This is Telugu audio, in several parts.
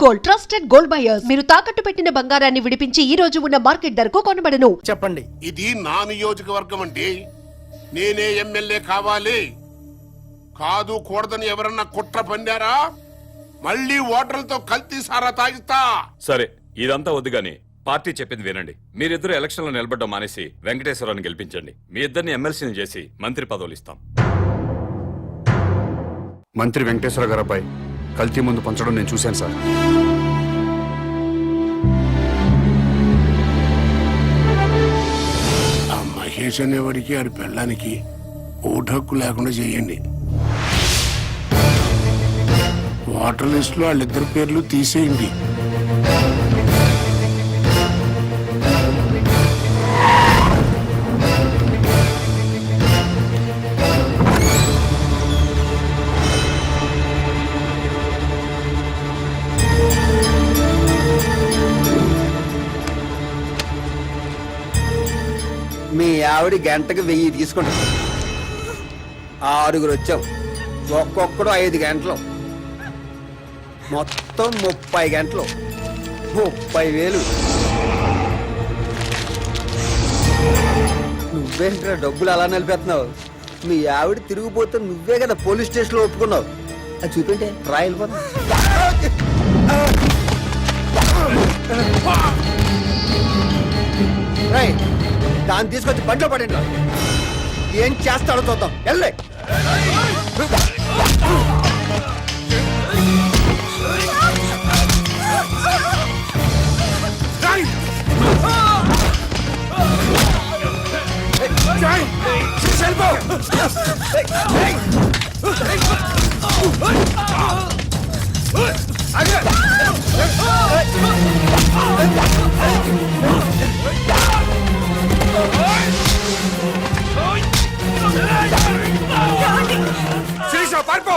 Gold, trusted gold buyers. మీరు తాకట్టు పెట్టిన బంగారాన్ని విడిపించి ఈ రోజు ఉన్న మార్కెట్ ధరకు కొనబడను. చెప్పండి. ఇది నా నియోజకవర్గం అంటే నేనే ఎమ్మెల్యే కావాలి. కాదు కూడదని ఎవరన్నా కుట్ర పన్నారా మళ్ళీ ఓటర్లతో కల్తీ సారా తాగిస్తా. సరే, ఇదంతా వద్దు గాని పార్టీ చెప్పింది వినండి. మీరిద్దరు ఎలక్షన్ లో నిలబడ్డం మానేసి వెంకటేశ్వరరావుని గెలిపించండి. మీ ఇద్దరిని ఎమ్మెల్సీని చేసి మంత్రి పదవులు ఇస్తాం. మంత్రి వెంకటేశ్వర గారిపై కల్తీ ముందు పంచడం నేను చూశాను సార్. ఆ మహేష్ అనేవాడికి ఆడి పెళ్ళానికి ఓటు హక్కు లేకుండా చేయండి. ఓటర్ లిస్ట్ లో వాళ్ళిద్దరి పేర్లు తీసేయండి. మీ ఆవిడ గంటకు 1000 తీసుకుంటాం. 6 వచ్చాం. ఒక్కొక్కడు 5 గంటలు, మొత్తం 30 గంటలు, 30,000. నువ్వేంట్రా డబ్బులు అలా నిలిపేస్తున్నావు? మీ ఆవిడ తిరిగిపోతే నువ్వే కదా పోలీస్ స్టేషన్లో ఒప్పుకున్నావు. అది చూపింటే రాయలు పోతా. దాన్ని తీసుకొచ్చి బండ్లో పడండి. ఏం చేస్తాడో చూద్దాం. వెళ్ళే పారిపో.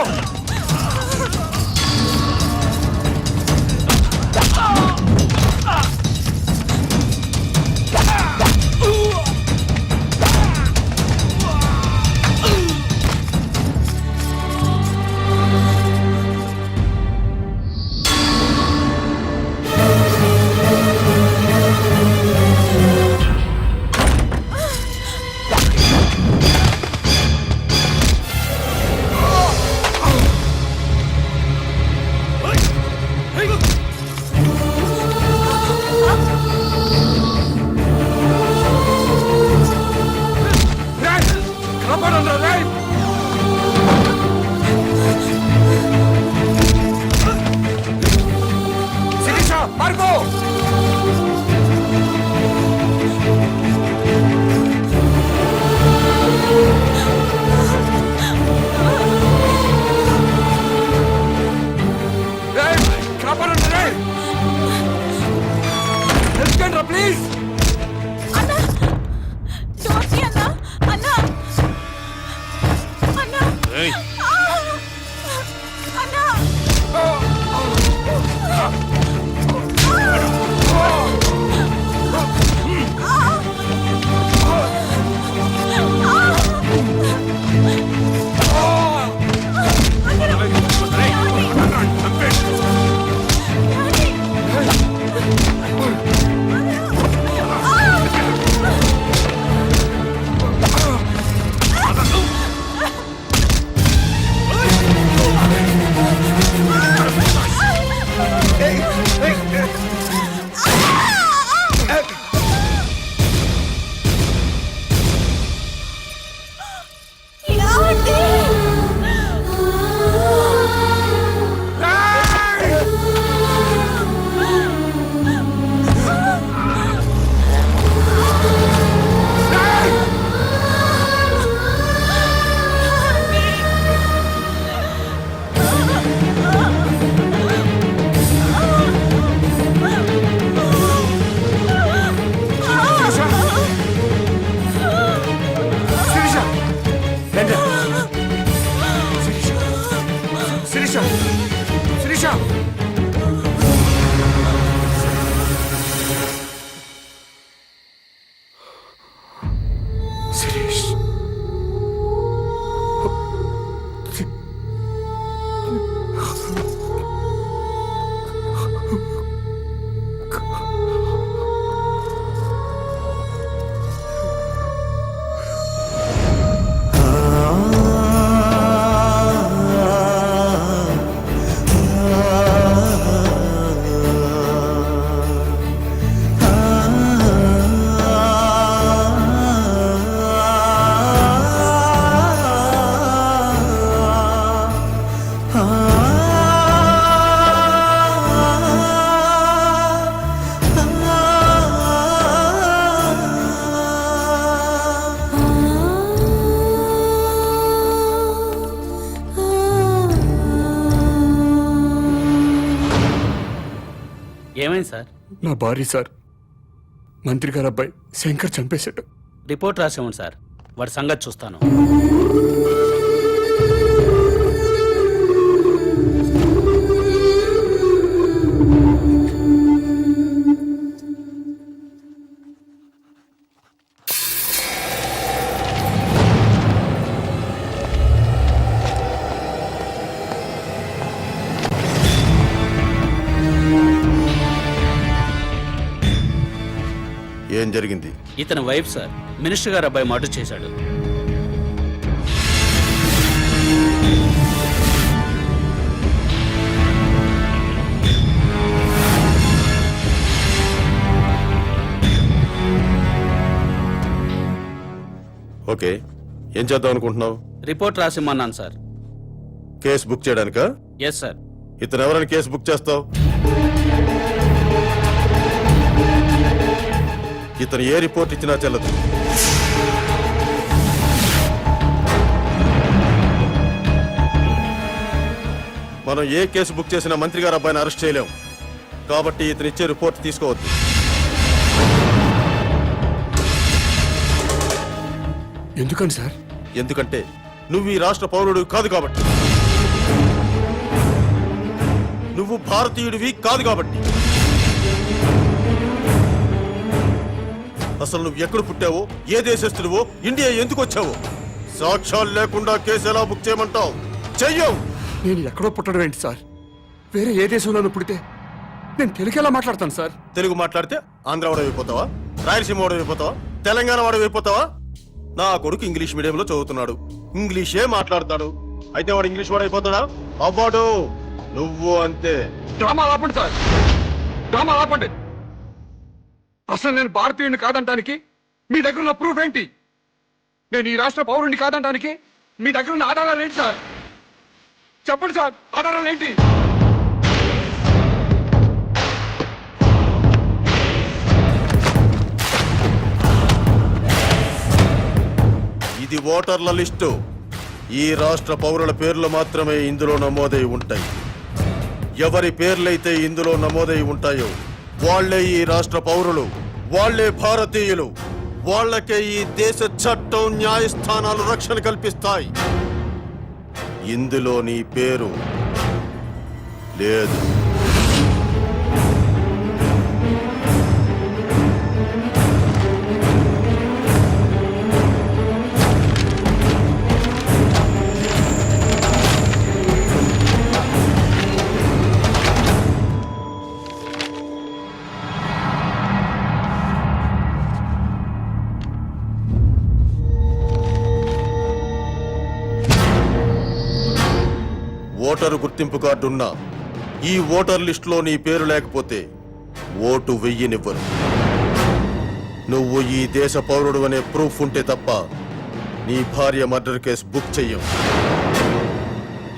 ప్లీజ్ అన్నా, జోసి అన్నా, అన్నా, అన్నా, అన్నా, ఏమైంది సార్? నా భార్య సార్, మంత్రి గారు అబ్బాయి శంకర్ చంపేశాడు. రిపోర్ట్ రాసేవండి సార్, వాడి సంగతి చూస్తాను. ఏం జరిగింది? ఇతని వైఫ్ సార్, మినిస్టర్ గారు అబ్బాయి మర్డర్ చేశాడు. ఓకే, ఏం చేద్దాం అనుకుంటున్నావు? రిపోర్ట్ రాసిమ్మన్నాను సార్. కేసు బుక్ చేయడానికా? Yes sir. ఇతను ఎవరైనా కేసు బుక్ చేస్తావు? ఇతను ఏ రిపోర్ట్ ఇచ్చినా చెల్లదు. మనం ఏ కేసు బుక్ చేసినా మంత్రి గారు అబ్బాయిని అరెస్ట్ చేయలేం. కాబట్టి ఇతను ఇచ్చే రిపోర్ట్ తీసుకోవద్దు. ఎందుకని సార్? ఎందుకంటే నువ్వు ఈ రాష్ట్ర పౌరుడు కాదు కాబట్టి. నువ్వు భారతీయుడివి కాదు కాబట్టి. అసలు నువ్వు ఎక్కడ పుట్టావో, ఏ దేశస్తుడివో, ఇండియా ఎందుకు వచ్చావో సాక్ష్యాలు లేకుండా కేసు ఎలా బుక్ చేయమంటావు? చెయ్యవు. నేను ఎక్కడో పుట్టడం ఏంటి సార్? వేరే ఏ దేశంలోనూ పుడితే నేను తెలుగు ఎలా మాట్లాడతాను సార్? తెలుగు మాట్లాడితే ఆంధ్ర వాడు అయిపోతావా? రాయలసీమ వాడు అయిపోతావా? తెలంగాణ వాడు అయిపోతావా? నా కొడుకు ఇంగ్లీష్ మీడియంలో చదువుతున్నాడు, ఇంగ్లీషే మాట్లాడతాడు. అయితే వాడు ఇంగ్లీష్ వాడు అయిపోతాడా? అవ్వడు. నువ్వు అంతే. డ్రామా ఆపండి సార్, డ్రామా ఆపండి. అసలు నేను భారతీయుడిని కాదంటానికి మీ దగ్గర ఉన్న ప్రూఫ్ ఏంటి? నేను ఈ రాష్ట్ర పౌరుడిని కాదంటానికి మీ దగ్గర ఉన్న ఆధారాలు ఏంటి సార్? చెప్పండి సార్, ఆధారాలు ఏంటి? ఇది ఓటర్ల లిస్టు. ఈ రాష్ట్ర పౌరుల పేర్లు మాత్రమే ఇందులో నమోదై ఉంటాయి. ఎవరి పేర్లైతే ఇందులో నమోదై ఉంటాయో వాళ్లే ఈ రాష్ట్ర పౌరులు, వాళ్లే భారతీయులు. వాళ్లకే ఈ దేశ చట్టం, న్యాయస్థానాలు రక్షణ కల్పిస్తాయి. ఇందులో నీ పేరు లేదు. ఓటరు గుర్తింపు కార్డు ఉన్నా ఈ ఓటర్ లిస్టులో నీ పేరు లేకపోతే ఓటు వెయ్యనివ్వరు. నువ్వు ఈ దేశ పౌరుడు అనే ప్రూఫ్ ఉంటే తప్ప నీ భార్య మర్డర్ కేసు బుక్ చెయ్యం.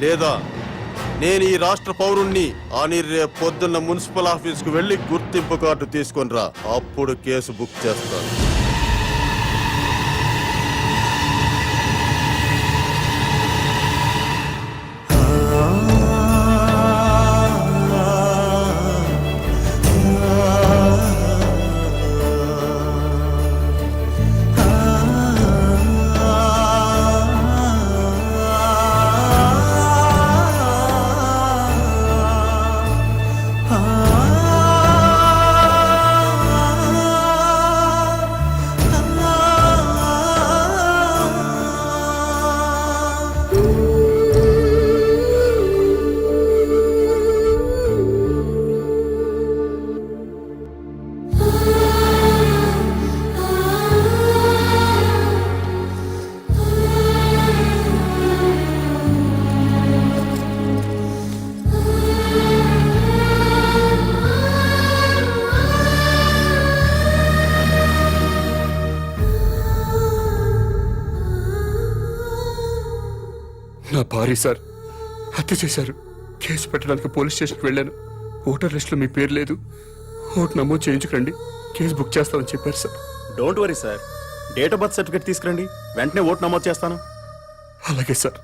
లేదా నేను ఈ రాష్ట్ర పౌరుణ్ణి అని రేపు పొద్దున్న మున్సిపల్ ఆఫీస్కు వెళ్లి గుర్తింపు కార్డు తీసుకొని రా, అప్పుడు కేసు బుక్ చేస్తాను. నా భార్య సార్ హత్య చేశారు. కేసు పెట్టడానికి పోలీస్ స్టేషన్కి వెళ్ళాను. ఓటర్ లిస్టులో మీ పేరు లేదు, ఓటు నమోదు చేయించుకురండి, కేసు బుక్ చేస్తామని చెప్పారు sir. Don't worry sir, date of birth certificate తీసుకురండి, వెంటనే ఓటు నమోదు చేస్తాను. అలాగే సార్.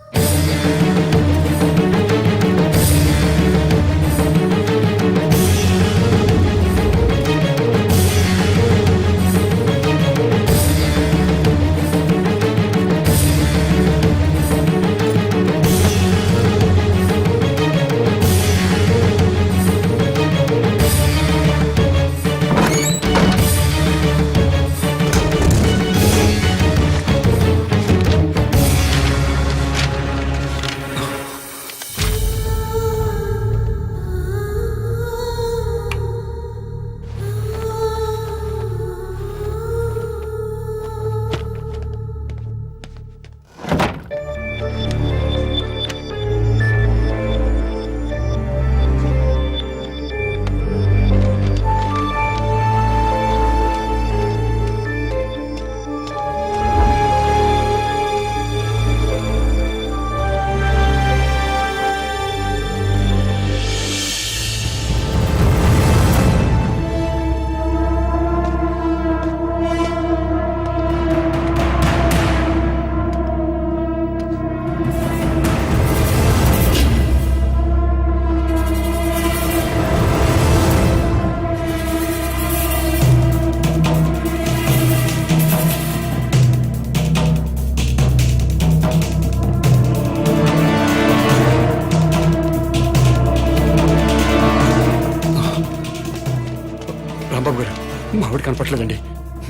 రాంబాబు గారు మా ఆవిడ కనపట్లేదండి,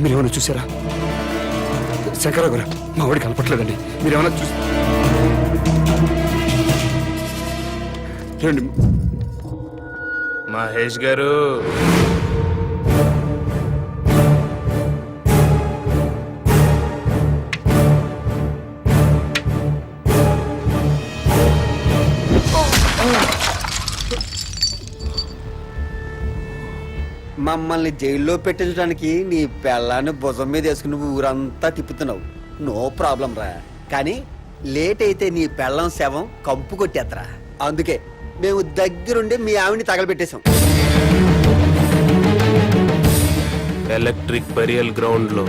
మీరేమైనా చూసారా? శంకరరావు గారు మా ఆవిడ కనపట్లేదండి, మీరేమైనా చూసి రండి. మహేష్ గారు, మమ్మల్ని జైల్లో పెట్టించడానికి నీ పెళ్ళాన్ని భుజం మీద వేసుకుని ఊరంతా తిప్పుతున్నావు. నో ప్రాబ్లం రా, కానీ లేట్ అయితే నీ పెళ్ళం శవం కంపు కొట్టేత్తరా. అందుకే మేము దగ్గరుండి మీ ఆవిని తగలబెట్టేశాం. ఎలక్ట్రిక్ బరియల్ గ్రౌండ్ లో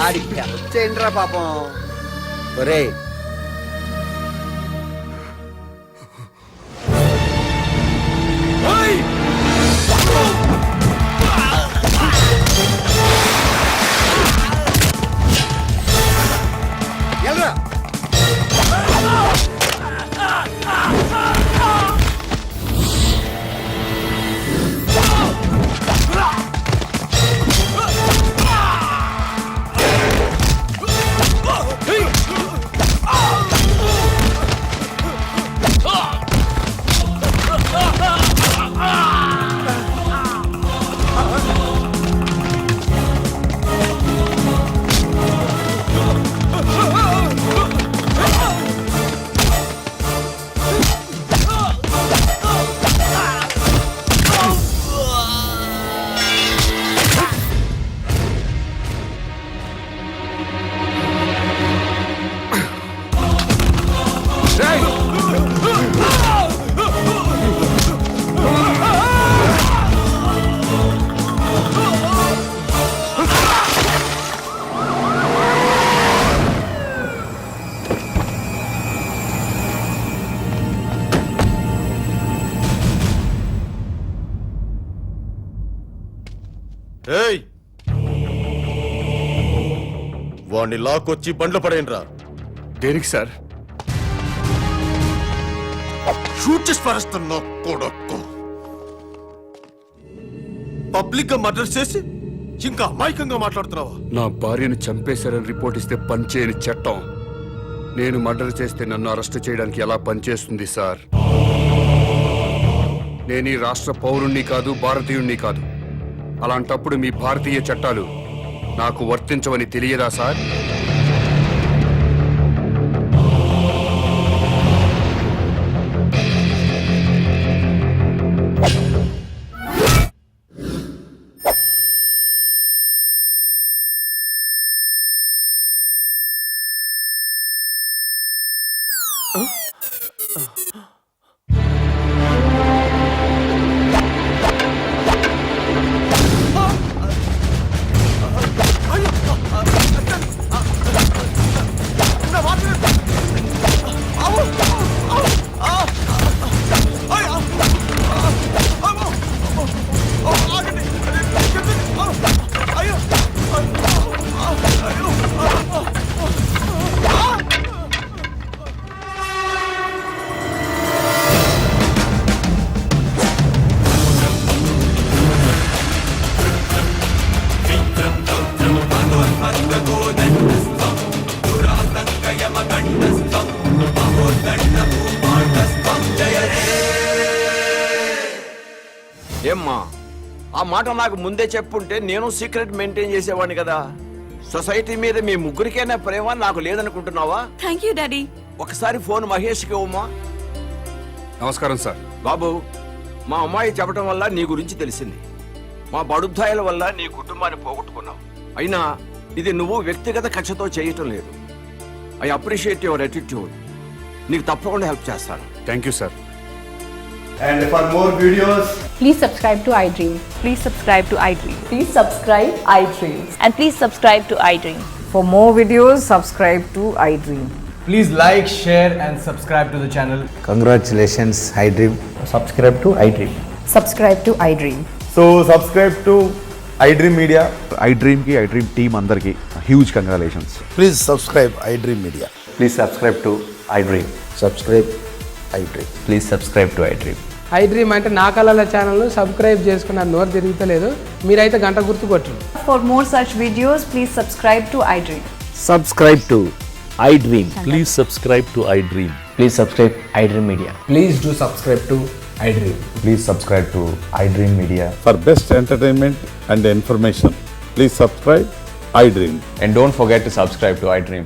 ఆడి చేయండిరా పాపం. ఒరే ఎల్రా. ఏయ్, వాణ్ణి లాక్కొచ్చి బండ్లు పడేయండిరా. దేనికి సార్? షూట్ చేసి పారేస్తున్నా కొడక్కు. పబ్లిక్ గా మర్డర్ చేసి ఇంకా అమాయకంగా మాట్లాడుతున్నావా? నా భార్యను చంపేశారని రిపోర్ట్ ఇస్తే పనిచేయని చట్టం నేను మర్డర్ చేస్తే నన్ను అరెస్ట్ చేయడానికి ఎలా పనిచేస్తుంది సార్? నేను ఈ రాష్ట్ర పౌరుణ్ణి కాదు, భారతీయుణ్ణి కాదు. అలాంటప్పుడు మీ భారతీయ చట్టాలు నాకు వర్తించవని తెలియదా సార్? ఏమ్మా, ఆ మాట నాకు ముందే చెప్పుంటే నేను సీక్రెట్ మెయింటైన్ చేసేవాడిని కదా. సొసైటీ మీద మీ ముగ్గురికైనా ప్రేమ నాకు లేదనుకుంటున్నావా? Thank you daddy. ఒకసారి ఫోన్ మహేష్కి ఇవ్వమ్మా. నమస్కారం సార్. బాబు, మా అమ్మాయి చెప్పడం వల్ల నీ గురించి తెలిసింది. మా బడుద్దాయిల వల్ల నీ కుటుంబాన్ని పోగొట్టుకున్నావు. అయినా ఇది నువ్వు వ్యక్తిగత కక్షతో చేయటం లేదు. I appreciate your attitude. నీకు తప్పకుండా హెల్ప్ చేస్తాను. Thank you sir. And for more videos, Please subscribe to iDream. Please subscribe to iDream. Please subscribe iDream. And please subscribe to iDream. For more videos, subscribe to iDream. please like, share and subscribe to the channel. Congratulations iDream. Subscribe to iDream. Subscribe to iDream. So subscribe to iDream Media. iDream ki iDream team andarki huge congratulations. Please subscribe iDream media. Please subscribe to iDream. Subscribe iDream. Please subscribe to iDream. iDream అంటే నా కళల ఛానల్ సబ్స్క్రైబ్ చేసుకున్న నోరు తిరుగుతలేదు. మీరైతే గంట గుర్తు కొట్టండి. For more such videos, please subscribe to iDream. Subscribe to iDream. Please subscribe to iDream. Please subscribe iDream media. Please do subscribe to iDream. Please subscribe to iDream Media. For best entertainment and information, please subscribe iDream. And don't forget to subscribe to iDream.